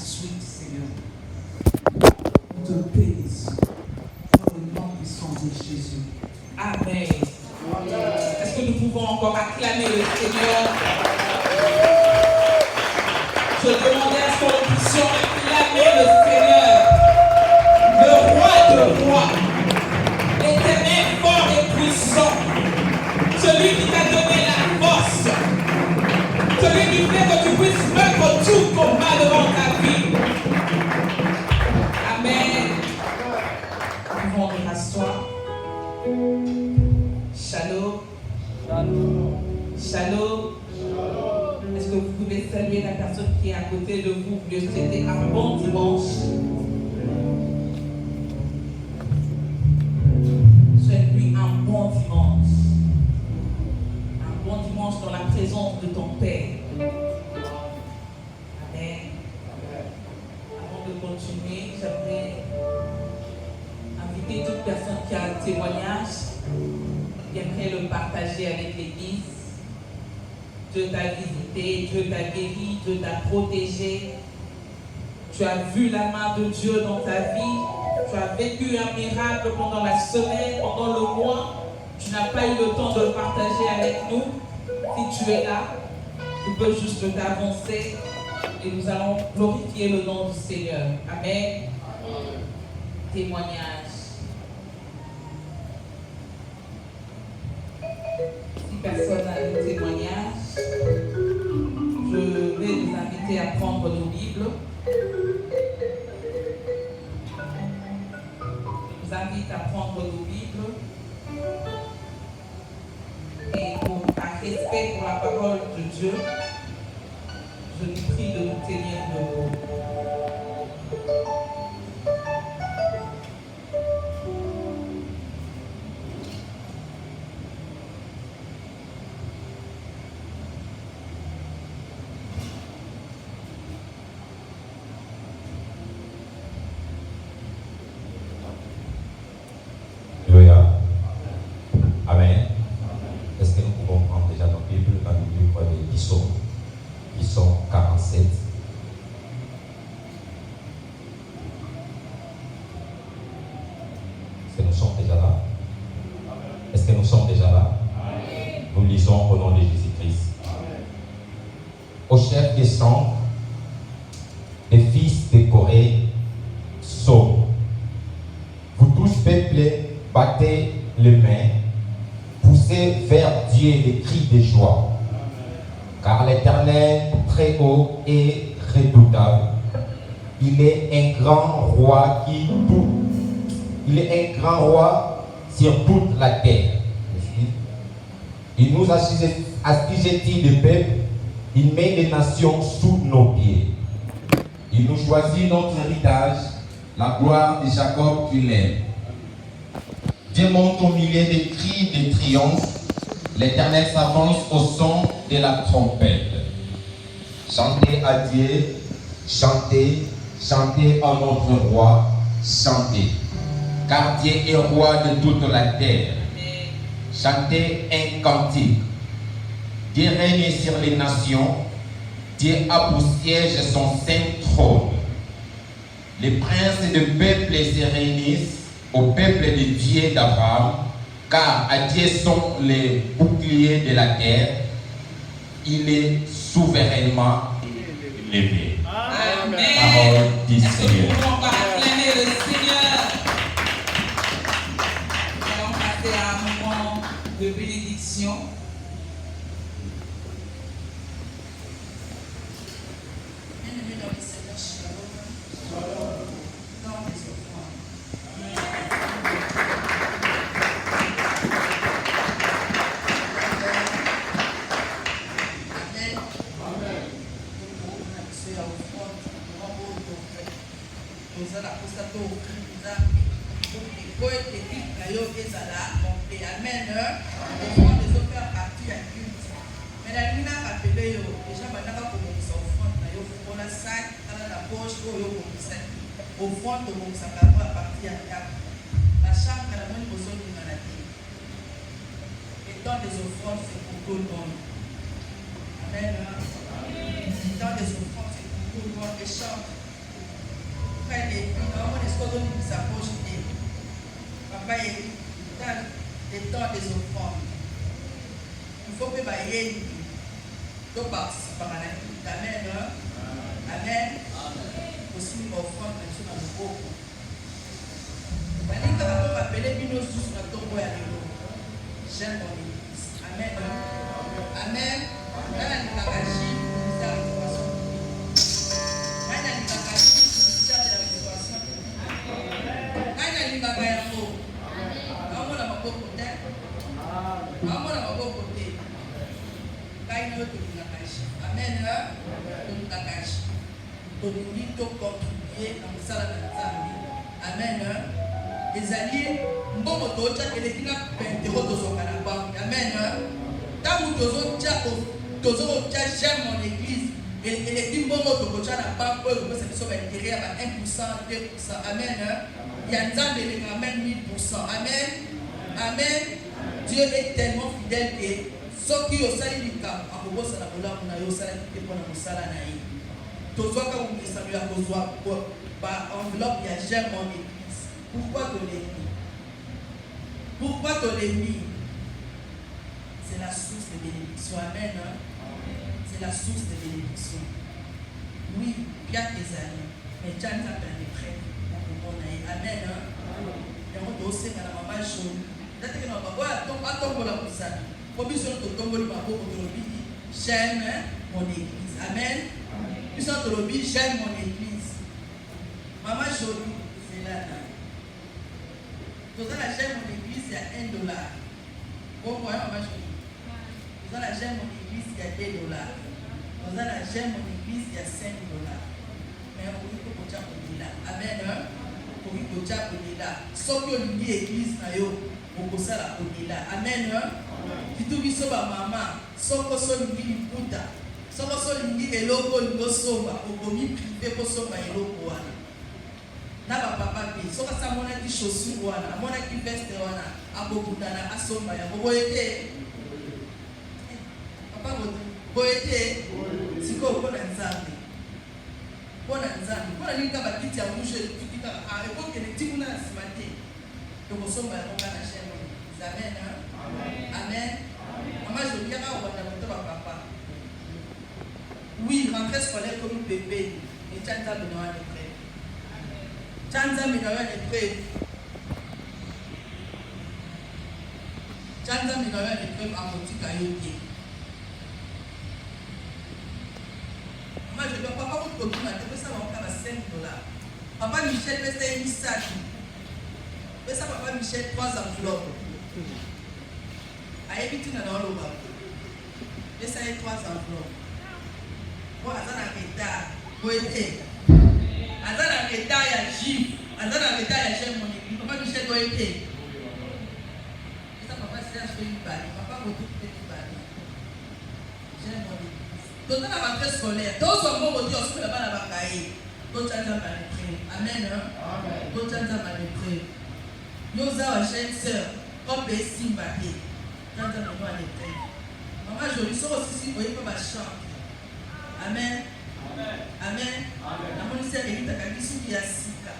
suite, Seigneur. Nous te bénissons dans le nom puissant de Jésus. Amen. Est-ce que nous pouvons encore acclamer le Seigneur? Je demandais à ce que nous puissions acclamer le Seigneur, le roi de rois, l'Éternel fort et puissant, celui qui t'a donné la force, celui qui fait que tu puisses vaincre tout combat devant ta vie. Amen. Nous pouvons nous rasseoir. Shalom. Shalom. Est-ce que vous pouvez saluer la personne qui est à côté de vous, lui souhaiter un bon dimanche? Souhaite-lui un bon dimanche. Un bon dimanche dans la présence de ton Père. Amen. Avant de continuer, j'aimerais inviter toute personne qui a un témoignage, qui aimerait le partager avec l'Église. Dieu t'a visité, Dieu t'a guéri, Dieu t'a protégé. Tu as vu la main de Dieu dans ta vie. Tu as vécu un miracle pendant la semaine, pendant le mois. Tu n'as pas eu le temps de le partager avec nous. Si tu es là, tu peux juste t'avancer et nous allons glorifier le nom du Seigneur. Amen. Témoignage. Si personne n'a un témoignage, je vais vous inviter à prendre nos Bibles. Je vous invite à prendre nos Bibles. Et par respect pour la parole de Dieu, je vous prie de nous tenir debout. Au chef des chants, les fils de Corée, psaume. Vous tous peuplés, battez les mains, poussez vers Dieu les cris de joie. Car l'Éternel, très haut et redoutable, il est un grand roi il est un grand roi sur toute la terre. Il nous assujettit de peuple. Il met les nations sous nos pieds. Il nous choisit notre héritage, la gloire de Jacob qu'il aime. Dieu monte au milieu des cris de triomphe. L'Éternel s'avance au son de la trompette. Chantez à Dieu, chantez, chantez à notre roi, chantez. Car Dieu est roi de toute la terre. Chantez un cantique. Dieu règne sur les nations, Dieu a pour siège son saint trône. Les princes de peuple se réunissent au peuple de Dieu d'Abraham, car à Dieu sont les boucliers de la terre. Il est souverainement élevé. Amen. Parole du Seigneur. On va acclamer le Seigneur. Nous allons passer à un moment de bénédiction. Amen. Dans des offrandes, c'est pour tout le monde et chante. frère et puis normalement les choses qui s'approchent et papa et dans les temps des offrandes il faut que bailler to participer à la vie. Amen. Amen. Aussi offrande sur le groupe. Banika va appeler bino sous la tombe ya lelo. J'aime mon église. Amen. Amen. Nana ni kakashi ministère de la restauration. Nana ni kakashi ministère de la restauration. Nana ni kakayango. Amona maboko te. Amona maboko te. Kaino to ni kakashi. Amen. To ni kakashi. To ni to contribuer à musala na nzambe. Amen. Les alliés, mbongo tocha elekina pentero tozoka na banque. Amen. Tangu tozocha j'aime mon église. Eleki mbongo tokocha na banque oyo ko sebiso ba intérêt ya ba 1%, 2%. Amen. Ya nzambe le amen 1000%. Amen. Amen. Dieu est tellement fidèle que soki osali likambo akobosa na bolamu na yo osala te pona mosala na ye. Tozwaka mokesano ya kozwa ba enveloppe ya j'aime mon église. Pourquoi te l'ennemi? Pourquoi te l'ennemi? C'est la source de bénédiction. Amen. C'est la source de bénédiction. Oui, bien tes amis. Mais tu as un prêt pour mon aïe. Amen. Et on doit aussi faire la maman jaune. Peut-être que nous allons voir la ça. Pour bien sûr, tu tombes le mabo pour te dire j'aime mon église. Amen. Puis ça te le dit j'aime mon église. Maman jaune, c'est là. Dans la j'aime mon église, il y a $1. Bon, voyons, maman jaune. Dans la j'aime mon église, il y a $2. Dans la j'aime mon église, il y a $5. Mais on dit que pour ça, on est là. Amen. Pour que ça, on est là. Sauf que l'église, on peut ça, on est là. Amen. Qui tout dit ça, maman. Sauf que ça, on dit puta. Sauf que ça, on dit eloko, on peut sauver. On peut priver pour sauver eloko. Na ba papa bi so ka sa mona ki chaussure wana mona ki veste wana abokutana asomba ya boyete papa boyete siko ko na nzambe kona ninga ba kiti ya muje tukika a epoke ne tikuna na simate to kosomba ya konga na shema. Amen. Amen. Maman je viens à wana to ba papa. Oui, rentrée scolaire comme bébé et tanta benoa de près. Chanza minawa ni preuve. Chanza minawa ni preuve à motika yote. Moi je dois papa vous retourner à ça va encore $5. Papa Michel fait ça une sac. Fait ça papa Michel 3 enveloppes. A éviter na dans l'eau. Fait ça 3 enveloppes. Bon azana keta, boete. Azana keta ya juif, azana keta ya j'aime mon église. Papa Michel doit être. Ça papa Serge fait une balle, papa Botou fait une balle. J'aime mon église. Donc dans la rentrée scolaire, tous sont bons au Dieu, on se fait la balle à Bakaï. Donc tu as mal prêt. Amen. Donc tu as mal prêt. Nous avons une sœur, comme les Simbaké. Tu as mal prêt. Maman je lui sors aussi, vous voyez comme elle chante. Amen. Amen. La ministère est là, qui est à Sika.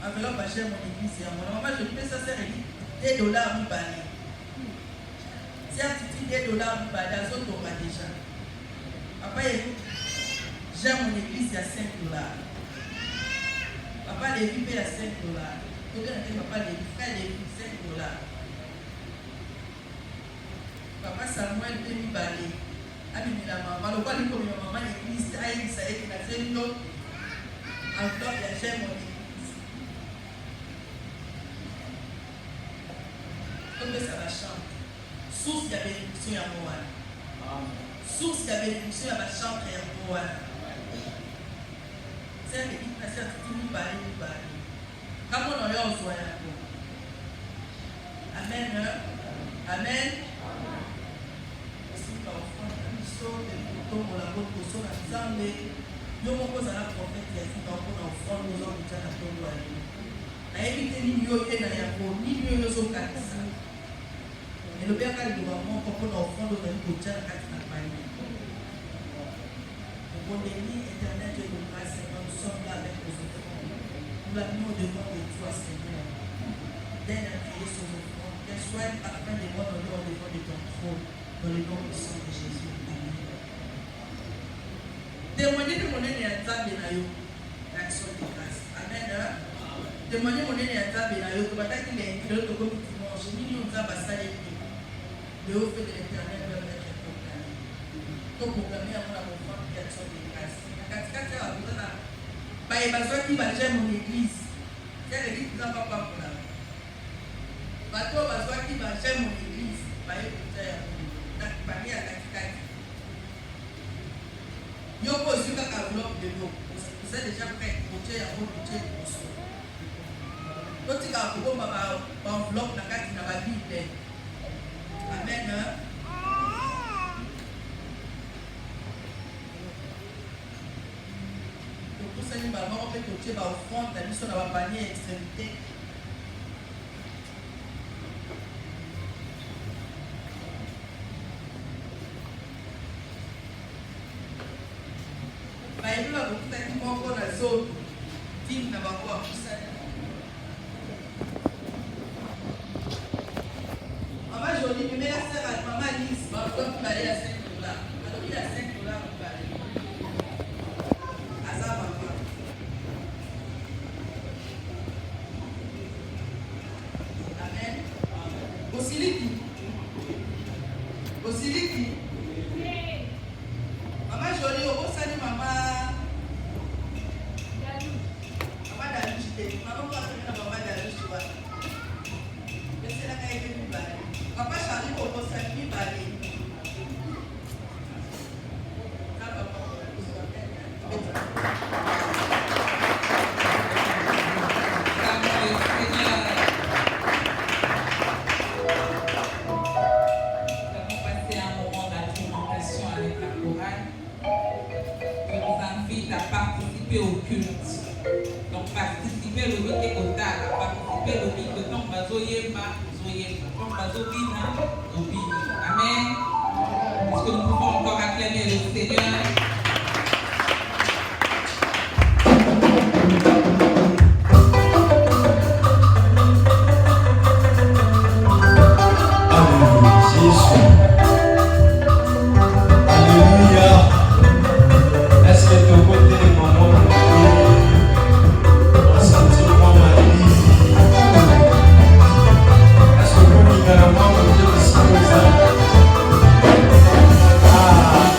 Enveloppe à mon église. Maman, je fais ça, c'est $2 vous baler. Si tu dis $2 vous baler, les autres auront déjà. Papa, j'aime mon église, il y a $5. Papa, les vies, il y a $5. Papa, les frères, les vies, $5. Papa, Samuel, il peut baler. Ami la maman, le quoi dit comme maman l'église, aïe, ça y est, il a fait une autre. Encore, il y a j'aime mon église. Comme ça va chanter. Source de bénédiction à moi. Source de bénédiction à ma chambre et à moi. C'est un église, c'est un petit peu barré. Comme on a eu en soi. Amen. Amen. Pour la bonne position à Zambé, nous avons posé la prophète qui a dit qu'on a offert nos hommes de la tombe à lui. On a évité l'ignorer dans la peau, ni mieux nos hommes qu'à ça. Et le bien qu'à l'ignorement, qu'on a offert nos hommes de la campagne. Le bon déni, éternel Dieu de grâce, nous sommes là avec nos autres. nous la mettons devant de toi, Seigneur. Donne à prier sur nos fronts, qu'elle soit afin de moi dans le devant de ton trône, dans le nom puissant de Jésus. Amen. Témoignez de mon ennemi à Nzambe na yo, l'action de grâce. Amen. Témoignez mon ennemi à Nzambe na yo, que bataille qu'il est de l'autre côté dimanche, nous nous avons passé le haut fait de l'éternel doit être proclamé. Tout proclamé à mon enfant qui a l'action de grâce. La katikati ya wakuta na bazwaki baje mon église. C'est l'église qui n'a pas pour là. Bato bazwaki baje mon église. Baye kuta ya na bani ya katikati. Yoko zuka ka enveloppe de l'eau. Vous êtes déjà prêt pour tuer ya mon budget de poisson. Tout ka ko ba enveloppe na kati na ba Bible. Amen. Tout ça, nous allons faire que tu vas au fond, tu as mis sur la panier extrémité. Mais nous avons tout à dit encore la zone. Tim n'a pas quoi pour ça. Maman Jolie, mais la sœur à maman Lise, ma femme qui aller à 5 $. Alors il a 5 $, on va aller. À ça, maman. Amen. Osiliki. Osiliki. Maman Jolie, au salut maman. Maman Dalouche, maman quoi que maman Dalouche, tu vois. Mais c'est la caille de Bibale. Papa Charlie, au salut Bibale. Au culte. Donc participer le week-end au tard, participer le week-end donc bazoyema, donc bazobina, obini. Amen. Est-ce que nous pouvons encore acclamer le Seigneur? Ah,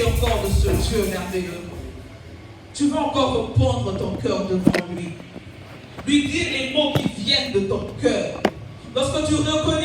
encore de ce Dieu merveilleux. Tu vas encore répondre ton cœur devant lui. Lui dire les mots qui viennent de ton cœur. Lorsque tu reconnais